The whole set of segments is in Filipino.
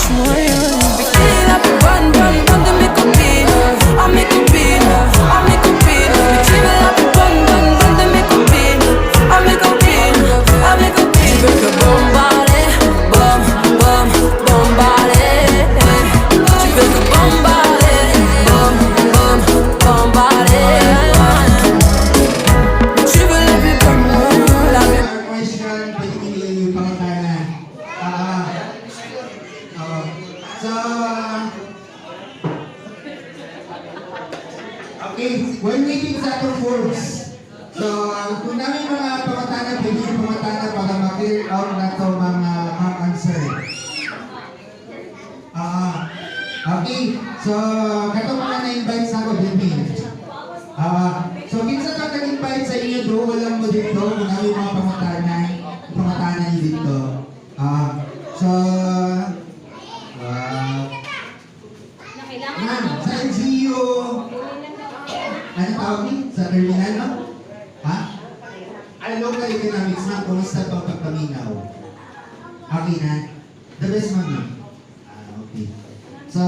Bikini la più bun bun bun de mi copina, a mi copina, a mi copina. Bikini la più bun bun bun de mi copina, a mi copina, a mi copina. Ci perché bombare, bom bom bombare. Ci perché bombare, bom bom bombare. Ci veux la più bun bun, la più. Question, pwede pinili yung pangatana. So, okay, we're waiting sa atong forms. So, kung namin mga pangatana, pwede yung pangatana para ma-clear out na ito mga answer. Okay, so, katong mga na-invite sa ako, Demi. So, minsan ka nag-invite sa inyo do, walang mo dito, kung namin mga pangatana nyo dito. So, ma'am, sa LGU, ano tawag niyo? Sa terminal, no? Ha? Local economics, ma'am, kumusta pa pagpaminaw? Okay na? The best, ma'am, no? Okay. So,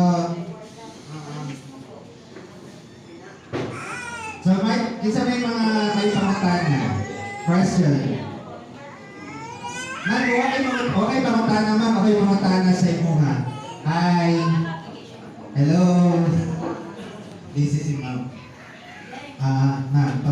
isa may mga may pangatana. Question. Ma'am, okay pangatana, ma'am, okay pangatana sa imo, ha? Hi. Hello. This is si ma'am. Ma'am.